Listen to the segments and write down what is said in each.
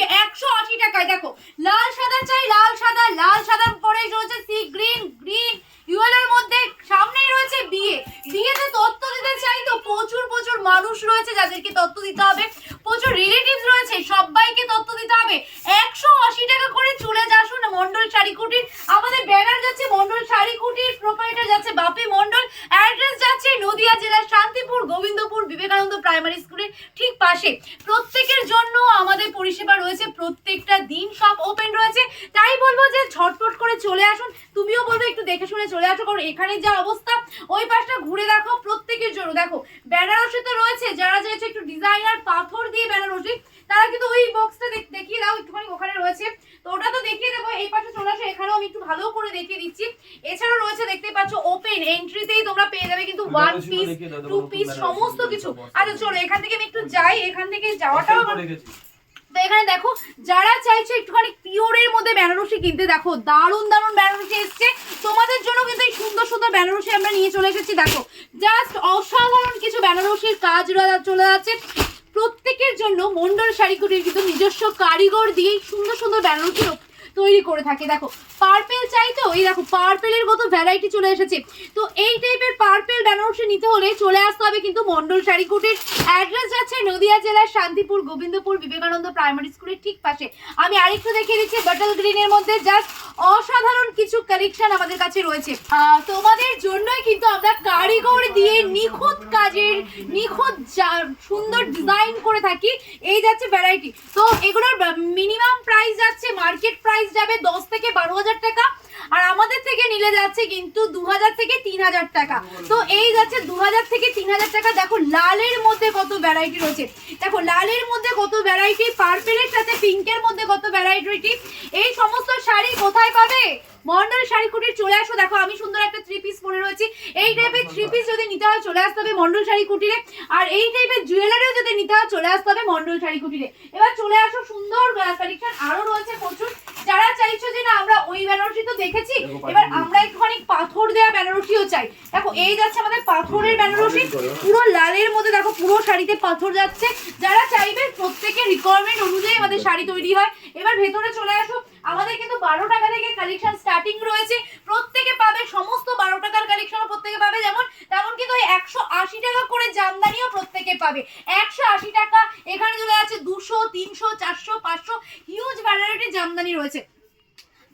থাকবে 180 টাকায়। দেখো লাল সাদা চাই, লাল সাদা, লাল সাদা পরে রয়েছে সি গ্রিন, গ্রিন ইয়েলোর মধ্যে। সামনেই রয়েছে বিয়ে, বিয়েতে তত্ত্ব দিতে চাই তো প্রচুর প্রচুর মানুষ রয়েছে যাদেরকে তত্ত্ব দিতে হবে, প্রচুর রিলেটিভস রয়েছে সবাইকে তত্ত্ব দিতে হবে। 180 টাকা করে চলে আসুন মন্ডল শাড়ি কুটির। আমাদের ব্যানার যাচ্ছে মন্ডল শাড়ি কুটির, প্রোপাইটার যাচ্ছে বাপি মন্ডল, অ্যাড্রেস যাচ্ছে নদিয়া জেলার শান্তিপুর গোবিন্দপুর বিবেকানন্দ প্রাইমারি স্কুলের ঠিক পাশে। প্রত্যেকের জন্য আমাদের পরিষেবা রয়েছে, প্রত্যেকটা দিন সব ওপেন রয়েছে। তাই বলবো যে ঝটপট করে চলে আসুন। তুমিও বলবো একটু দেখে শুনে চলে আসো, কারণ এখানে যা অবস্থা ওই পাশটা ঘুরে দেখো প্রত্যেকের জন্য। দেখো বেনারসি তো রয়েছে, যারা চাইছে একটু ডিজাইনার পাথর দিয়ে বেনারসি তারা কিন্তু ওই বক্সটা দেখিয়ে দাও একটুখানি, ওখানে রয়েছে তো ওটা তো দেখিয়ে দেবো। এই পাশে চলে আসো, এখানেও আমি একটু ভালো করে দেখিয়ে দিচ্ছি। এছাড়াও রয়েছে দেখতে পাচ্ছ ওপেন এন্ট্রিতেই তোমরা পেয়ে যাবে কিন্তু ওয়ান পিস, টু পিস সমস্ত কিছু। আচ্ছা চলো এখান থেকে আমি একটু যাই, এখান থেকে যাওয়াটাও তো এখানে দেখো যারা চাইছে একটুখানি পিওরের মধ্যে বেনারসি কিনতে, দেখো দারুণ দারুণ বেনারসি এসছে তোমাদের জন্য কিন্তু এই সুন্দর সুন্দর বেনারসি আমরা নিয়ে চলে এসেছি। দেখো জাস্ট অসাধারণ কিছু বেনারসির কাজ চলে যাচ্ছে প্রত্যেকের জন্য। মন্ডল শাড়ি কুটির কিন্তু নিজস্ব কারিগর দিয়ে সুন্দর সুন্দর বেনারসি তৈরি করে থাকে। দেখো পার্পেল চাই তো, এই দেখো পার্পেলের কত ভ্যারাইটি চলে এসেছে। তো এই টাইপের পার্পেল বেনারসি নিতে হলে চলে আসতে হবে কিন্তু মন্ডল শাড়ি কুটির। অ্যাড্রেস যাচ্ছে নদিয়া জেলার শান্তিপুর গোবিন্দপুর বিবেকানন্দ প্রাইমারি স্কুলের ঠিক পাশে। আমি আরেকটু দেখিয়ে দিচ্ছি বটল গ্রিনের মধ্যে জাস্ট অসাধারণ কিছু কালেকশন আমাদের কাছে রয়েছে। তোমাদের জন্যই কিন্তু আমরা কারিগর দিয়ে নিখুঁত কাজের নিখুঁত সুন্দর ডিজাইন করে থাকি। এই যাচ্ছে ভ্যারাইটি, তো এগুলোর মিনিমাম প্রাইস যাচ্ছে, মার্কেট প্রাইস যাবে 10 থেকে 12,000 টাকা, আর আমাদের থেকে নিলে যাচ্ছে কিন্তু 2000 থেকে 3000 টাকা। তো এই যাচ্ছে 2000 থেকে 3000 টাকা। দেখো লালের মধ্যে কত ভ্যারাইটি রয়েছে, দেখো লালের মধ্যে কত ভ্যারাইটি, পার্পেলের সাথে পিঙ্কের মধ্যে কত ভ্যারাইটি। এই সমস্ত শাড়ি কোথায় পাবে? মন্ডল শাড়ি কুটির চলে আসো। দেখো আমি সুন্দর একটা 3 পিস পরে রয়েছি, এই টাইপের 3 পিস যদি নিতে হয় চলে আসতে হবে মন্ডল শাড়ি কুটিরে। আর এই টাইপের জুয়েলারিও যদি নিতে হয় চলে আসতে হবে মন্ডল শাড়ি কুটিরে। এবার চলে আসো, সুন্দর কালেকশন আরো রয়েছে প্রচুর। যারা চাইছো যে না আমরা ওই বেনারসি তো দেখেছি, এবার আমরা একটুখানি পাথর দেওয়া বেনারসিও চাই। দেখো এই যাচ্ছে আমাদের পাথরের বেনারসি, পুরো লালের মধ্যে দেখো পুরো শাড়িতে পাথর যাচ্ছে। যারা চাইবে প্রত্যেকের রিকোয়ারমেন্ট অনুযায়ী আমাদের শাড়ি তৈরি হয়। এবার ভেতরে চলে আসো, আমাদের কিন্তু 12 টাকা থেকে কালেকশন স্টার্টিং রয়েছে, প্রত্যেকে পাবে সমস্ত 12 টাকার কালেকশনও প্রত্যেকে পাবে, যেমন তেমন কিন্তু ওই 180 টাকা করে জামদানিও প্রত্যেকে পাবে। 180 টাকা এখানে চলে যাচ্ছে 200, 300, 400, 500 হিউজ ভ্যারাইটি জামদানি রয়েছে।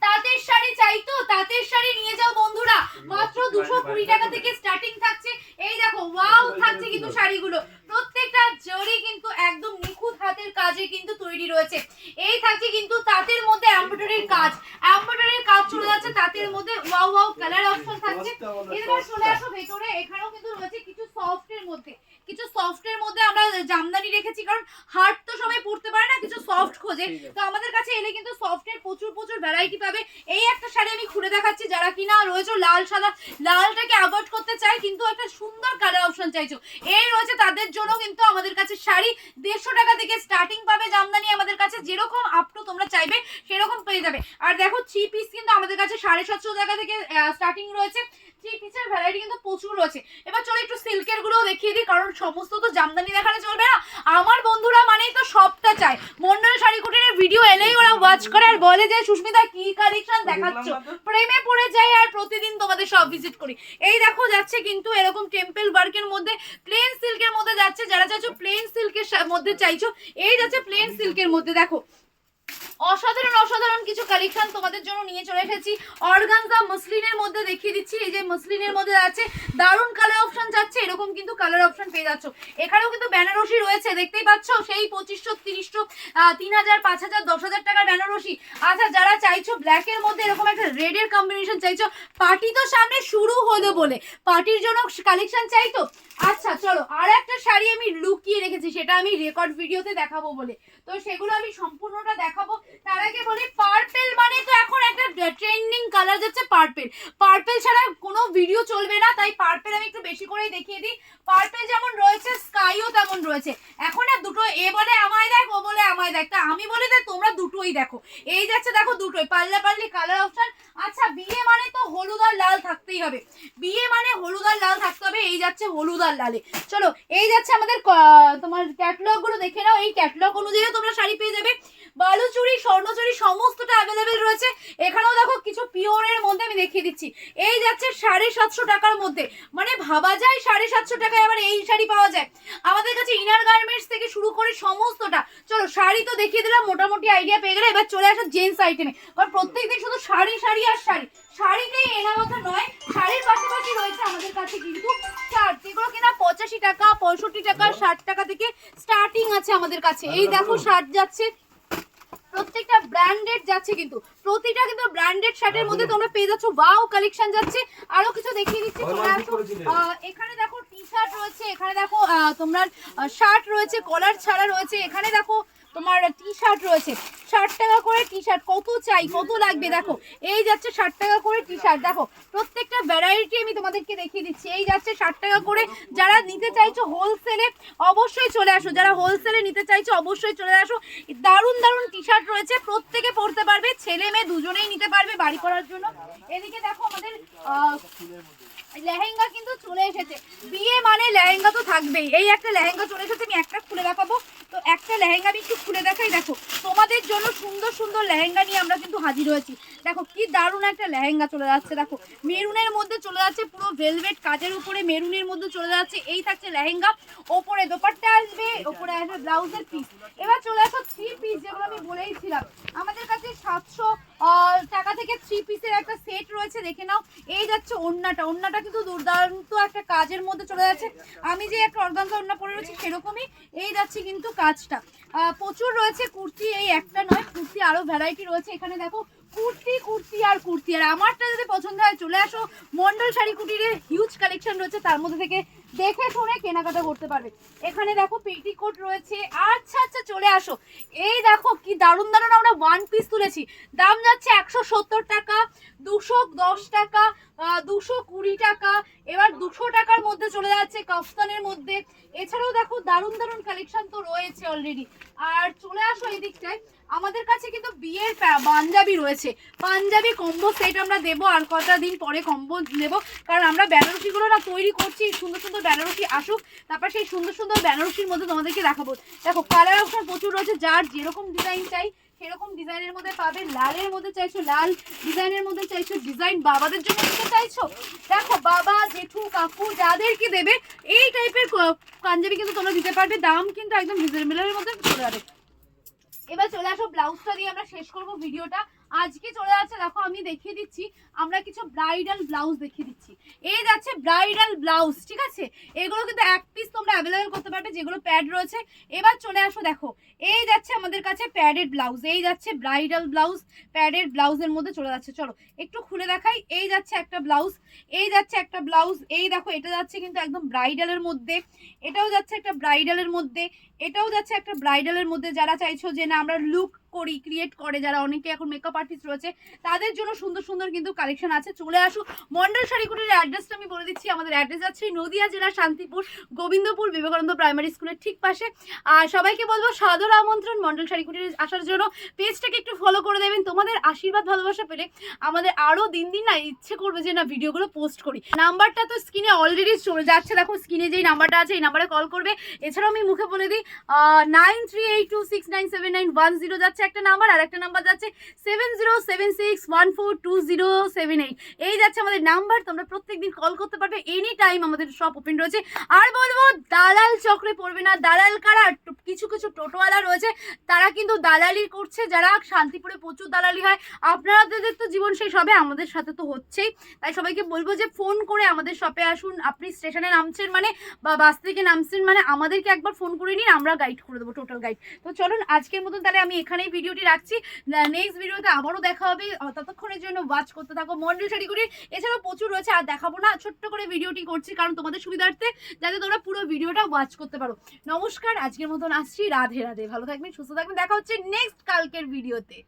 তাঁতের শাড়ি চাই তো তাঁতের শাড়ি নিয়ে যাও বন্ধুরা, মাত্র 220 টাকা থেকে স্টার্টিং থাকছে। এই দেখো ওয়াও থাকছে কিন্তু শাড়িগুলো, প্রত্যেকটা জরি কিন্তু একদম নিখুঁত হাতের কাজে কিন্তু তৈরি রয়েছে। এই থাকছে কিন্তু তাঁতের মধ্যে এমব্রয়ডারির কাজ, এমব্রয়ডারির কাজ চলে যাচ্ছে তাঁতের মধ্যে। ওয়াও ওয়াও কালার অপশন থাকছে। এবার চলে আসো ভেতরে, এখানেও কিন্তু রয়েছে কিছু সফটের মধ্যে, কিছু সফটের মধ্যে আমরা জামদানি রেখেছি, কারণ হার্ড তো সবাই পড়তে পারে না, কিছু সফট খোঁজে। তো আমাদের কাছে এলে কিন্তু সফটের প্রচুর প্রচুর ভ্যারাইটি পাবে। এই একটা শাড়ি আমি খুলে দেখাচ্ছি, যারা কিনা রয়েছে লাল সাদা, লালটাকে অ্যাভয়েড করতে চাই কিন্তু একটা সুন্দর কালার অপশন চাইছো, এই রয়েছে তাদের জন্য কিন্তু আমাদের কাছে শাড়ি 150 টাকা থেকে স্টার্টিং পাবে জামদানি আমাদের কাছে, যেরকম আপ টু তোমরা চাইবে সেরকম পেয়ে যাবে। আর দেখো 3 পিস কিন্তু আমাদের কাছে 750 টাকা থেকে স্টার্টিং রয়েছে। 3 পিসের ভ্যারাইটি কিন্তু প্রচুর রয়েছে। এবার চলো একটু সিল্কের গুলোও দেখিয়ে দিই, কারণ সমস্ত তো জামদানি দেখালে চলবে না, আমার বন্ধুরা মানেই তো সবটা চায়। মন্ডল শাড়ি কুটিরের ভিডিও এলেই ওরা ওয়াচ করে আর বলে যে সুস্মিতা কি কালেকশন দেখাচ্ছ, প্রেমে পড়ে যায় আর প্রতিদিন তোমাদের সব ভিজিট করি। এই দেখো যাচ্ছে কিন্তু এরকম টেম্পল ওয়ার্কের মধ্যে, প্লেন সিল্কের মধ্যে যাচ্ছে, যারা চাইছো প্লেন সিল্কের মধ্যে চাইছো এই যাচ্ছে প্লেন সিল্কের মধ্যে। দেখো অসাধারণ অসাধারণ কিছু কালেকশন তোমাদের জন্য নিয়ে চলে এসেছি। অর্গানজা মসলিনের মধ্যে দেখিয়ে দিচ্ছি, এই যে মসলিনের মধ্যে আছে দারুণ কালার অপশন যাচ্ছে, এরকম কিন্তু কালার অপশন পেয়ে যাচ্ছ। এখানেও কিন্তু বেনারসি রয়েছে, দেখতেই পাচ্ছ সেই 2500, 3000, 3000, 5000, 10,000 টাকার বেনারসি। আচ্ছা যারা চাইছো ব্ল্যাকের মধ্যে এরকম একটা রেডের কম্বিনেশন চাইছো, পার্টি তো সামনে শুরু হলো বলে পার্টির জন্য কালেকশন চাইতো। আচ্ছা চলো আর একটা শাড়ি আমি লুকিয়ে রেখেছি, সেটা আমি রেকর্ড ভিডিওতে দেখাবো বলে, তো সেগুলো আমি সম্পূর্ণটা দেখাবো। তার আগে বলি পার্পেল মানে তো এখন একটা ট্রেন্ডিং কালার যাচ্ছে পার্পেল, পার্পেল ছাড়া কোনো ভিডিও চলবে না, তাই পার্পেল আমি একটু বেশি করেই দেখিয়ে দিই। পার্পেল যেমন রয়েছে স্কাইও তেমন রয়েছে। এখন আর দুটো, এ বলে আমায় দেখ ও বলে আমায় দেখ, তা আমি বলি যে তোমরা দুটোই দেখো। এই যাচ্ছে দেখো দুটোই পাল্লা পাল্লি কালার অপশন। আচ্ছা বিয়ে মানে তো হলুদ আর লাল থাকতেই হবে, বিয়ে মানে হলুদ আর লাল থাকতে হবে। এই যাচ্ছে হলুদ আর লালে। চলো এই যাচ্ছে আমাদের তোমার ক্যাটালগ গুলো দেখে নাও, এই ক্যাটালগ অনুযায়ীও তোমরা শাড়ি পেয়ে যাবে। বালুচুরি স্বর্ণচুরি সমস্তটা অ্যাভেলেবেল রয়েছে। এখানেও দেখো কিছু পিওরের মধ্যে আমি দেখিয়ে দিচ্ছি। এই যাচ্ছে 750 টাকার মধ্যে, মানে ভাবা যায় 750 টাকায় আবার এই শাড়ি পাওয়া যায়। আমাদের কাছে ইনার গার্মেন্টস থেকে শুরু করে সমস্তটা। চলো শাড়ি তো দেখিয়ে দিলাম, মোটামুটি আইডিয়া পেয়ে গেলে। এবার চলে আসো জেন্টস আইটেমে। কারণ প্রত্যেকদিন শুধু শাড়ি শাড়ি আর শাড়ি, শাড়িতেই এনা কথা নয়, শাড়ির পাশাপাশি রয়েছে আমাদের কাছে কিন্তু শার্ট, যেগুলো কিনা 85 টাকা 65 টাকা 60 টাকা থেকে স্টার্টিং আছে আমাদের কাছে। এই দেখো শার্ট যাচ্ছে, প্রত্যেকটা ব্র্যান্ডেড যাচ্ছে, কিন্তু প্রতিটা কিন্তু ব্র্যান্ডেড শার্টের মধ্যে তোমরা পেয়ে যাচ্ছ ওয়াও কালেকশন যাচ্ছে। আরো কিছু দেখিয়ে দিচ্ছি। এখানে দেখো টি শার্ট রয়েছে, এখানে দেখো তোমার শার্ট রয়েছে, কলার ছাড়া রয়েছে। এখানে দেখো তোমার টি শার্ট রয়েছে, 60 টাকা করে টি শার্ট। কত চাই, কত লাগবে দেখো। এই যাচ্ছে 60 টাকা করে টি শার্ট। দেখো প্রত্যেকটা ভ্যারাইটি আমি তোমাদেরকে দেখিয়ে দিচ্ছি। এই যাচ্ছে 60 টাকা করে। যারা নিতে চাইছো হোলসেলে অবশ্যই চলে আসো, যারা হোলসেলে নিতে চাইছো অবশ্যই চলে আসো। দারুণ দারুণ টি শার্ট রয়েছে, প্রত্যেকে পরতে পারবে, ছেলে মেয়ে দুজনেই নিতে পারবে বাড়ি করার জন্য। এদিকে দেখো আমাদের লেহেঙ্গা কিন্তু চলে এসেছে। বিয়ে মানে লেহেঙ্গা তো থাকবেই। এই একটা লেহেঙ্গা চলে এসেছে, আমি একটা খুলে দেখাবো। তো একটা লেহেঙ্গা আমি একটু খুলে দেখাই। দেখো তোমাদের জন্য সুন্দর সুন্দর লেহেঙ্গা নিয়ে আমরা কিন্তু হাজির হয়েছি। দেখো কি দারুণ একটা লেহেঙ্গা চলে যাচ্ছে। দেখো মেরুনের মধ্যে চলে যাচ্ছে, পুরো ভেলভেট কাজের উপরে মেরুনের মধ্যে চলে যাচ্ছে। এই থাকছে লেহেঙ্গা, ওপরে দোপাট্টা আসবে, ওপরে আসবে ব্লাউজের পিস। এবার চলে আসো 3 পিস, যেগুলো আমি বলেইছিলাম আমাদের কাছে 700 টাকা থেকে 3 পিসের একটা সেট রয়েছে, দেখে নাও। এই যাচ্ছে ওড়নাটা, ওড়নাটা কিন্তু দুর্দান্ত একটা কাজের মধ্যে চলে যাচ্ছে। আমি যে একটা অর্গানজা ওড়না পরে রয়েছি সেরকমই এই যাচ্ছে কিন্তু কাজটা। প্রচুর রয়েছে কুর্তি, এই একটা নয়, কুর্তি আরো ভ্যারাইটি রয়েছে। এখানে দেখো কুর্তি কুর্তি আর কুর্তি। আর আমারটা যদি পছন্দ হয় চলে আসো মন্ডল শাড়ি কুটিরে, হিউজ কালেকশন রয়েছে, তার মধ্যে থেকে দেখে শুনে কেনাকাটা করতে পারবে। এখানে দেখো পেটিকোট রয়েছে। আচ্ছা আচ্ছা চলে আসো। এই দেখো কি দারুণ দারুণ আমরা ওয়ান পিস তুলেছি। দাম যাচ্ছে 170 টাকা, 210 টাকা, 220 টাকা, এবার 200 টাকার মধ্যে চলে যাচ্ছে কাফতানের মধ্যে। এছাড়াও দেখো দারুণ দারুণ কালেকশন তো রয়েছে অলরেডি। আর চলে আসো এই দিকটায়, আমাদের কাছে কিন্তু বিয়ের পাঞ্জাবি রয়েছে, পাঞ্জাবি কম্বো সেট আমরা দেবো। আর কটা দিন পরে কম্বো দেবো, কারণ আমরা বেনারসিগুলো না তৈরি করছি। সুন্দর সুন্দর বেনারসি আসুক, তারপর সেই সুন্দর সুন্দর বেনারসির মধ্যে তোমাদেরকে দেখাবো। দেখো কালার অপশন প্রচুর রয়েছে, যার যেরকম ডিজাইন চাই সেরকম ডিজাইনের মধ্যে পাবে। লালের মধ্যে চাইছো লাল, ডিজাইনের মধ্যে চাইছো ডিজাইন, বাবাদের জন্য নিতে চাইছো দেখো বাবা জেঠু কাকু যাদেরকে দেবে এই টাইপের পাঞ্জাবি কিন্তু তোমরা দিতে পারবে। দাম কিন্তু একদম রিজনেবলের মধ্যে চলে যাবে। এবার চলে আসো ব্লাউজটা দিয়ে আমরা শেষ করব ভিডিওটা। আজকে চলে যাচ্ছে, দেখো আমি দেখিয়ে দিচ্ছি, আমরা কিছু ব্রাইডাল ব্লাউজ দেখিয়ে দিচ্ছি। এই যাচ্ছে ব্রাইডাল ব্লাউজ, ঠিক আছে। এগুলো কিন্তু এক পিস তোমরা অ্যাভেলেবেল করতে পারবে, যেগুলো প্যাড রয়েছে। এবার চলে আসো, দেখো এই যাচ্ছে আমাদের কাছে প্যাডেড ব্লাউজ। এই যাচ্ছে ব্রাইডাল ব্লাউজ, প্যাডেড ব্লাউজের মধ্যে চলে যাচ্ছে। চলো একটু খুলে দেখাই। এই যাচ্ছে একটা ব্লাউজ, এই যাচ্ছে একটা ব্লাউজ। এই দেখো এটা যাচ্ছে কিন্তু একদম ব্রাইডালের মধ্যে, এটাও যাচ্ছে একটা ব্রাইডালের মধ্যে, এটাও যাচ্ছে একটা ব্রাইডালের মধ্যে। যারা চাইছো যে না আমরা লুক করি, ক্রিয়েট করে, যারা অনেকে এখন মেকআপ আর্টিস্ট রয়েছে, তাদের জন্য সুন্দর সুন্দর কিন্তু কালেকশন আছে। চলে আসো মন্ডল শাড়িকুটির অ্যাড্রেসটা আমি বলে দিচ্ছি। আমাদের অ্যাড্রেস আছে নদিয়া জেলার শান্তিপুর গোবিন্দপুর বিবেকানন্দ প্রাইমারি স্কুলের ঠিক পাশে। আর সবাইকে বলবো সাদর আমন্ত্রণ মন্ডল শাড়িকুটির আসার জন্য। পেজটাকে একটু ফলো করে দেবেন, তোমাদের আশীর্বাদ ভালোবাসা পেলে আমাদের আরও দিন দিন না ইচ্ছে করবে যে না ভিডিওগুলো পোস্ট করি। নাম্বারটা তো স্ক্রিনে অলরেডি চলে যাচ্ছে, দেখো স্ক্রিনে যেই নাম্বারটা আছে এই নাম্বারে কল করবে। এছাড়াও আমি মুখে বলে দিই 9382697910 যাচ্ছে একটা নাম্বার, আর একটা নাম্বার যাচ্ছে 7076142078। এই যাচ্ছে আমাদের নাম্বার, তোমরা প্রত্যেকদিন কল করতে পারবে, এনি টাইম আমাদের শপ ওপেন রয়েছে। আর বলবো দালাল চক্রে পড়বে না। দালাল কারা? কিছু কিছু টোটোওয়ালা রয়েছে, তারা কিন্তু দালালি করছে। যারা শান্তিপুরে প্রচুর দালালি হয়, আপনাদের তো জীবন শেষ হবে, আমাদের সাথে তো হচ্ছেই। তাই সবাইকে বলবো যে ফোন করে আমাদের শপে আসুন। আপনি স্টেশনে নামছেন মানে বা বাস থেকে নামছেন মানে আমাদেরকে একবার ফোন করে নিন, আমরা গাইড করে দেবো, টোটাল গাইড। তো চলুন আজকের মতন তাহলে আমি এখানেই ভিডিওটি রাখছি। নেক্সট ভিডিওতে আবারও দেখা হবে, ততক্ষণের জন্য ওয়াচ করতে থাকো মন্ডল শাড়িকুটির। এছাড়াও প্রচুর রয়েছে, আর দেখাবো না, ছোট্ট করে ভিডিওটি করছি কারণ তোমাদের সুবিধার্থে, যাতে তোমরা পুরো ভিডিওটা ওয়াচ করতে পারো। নমস্কার, আজকের মতন আসছি, রাধে রাধে, ভালো থাকবেন, সুস্থ থাকবেন, দেখা হচ্ছে নেক্সট কালকের ভিডিওতে।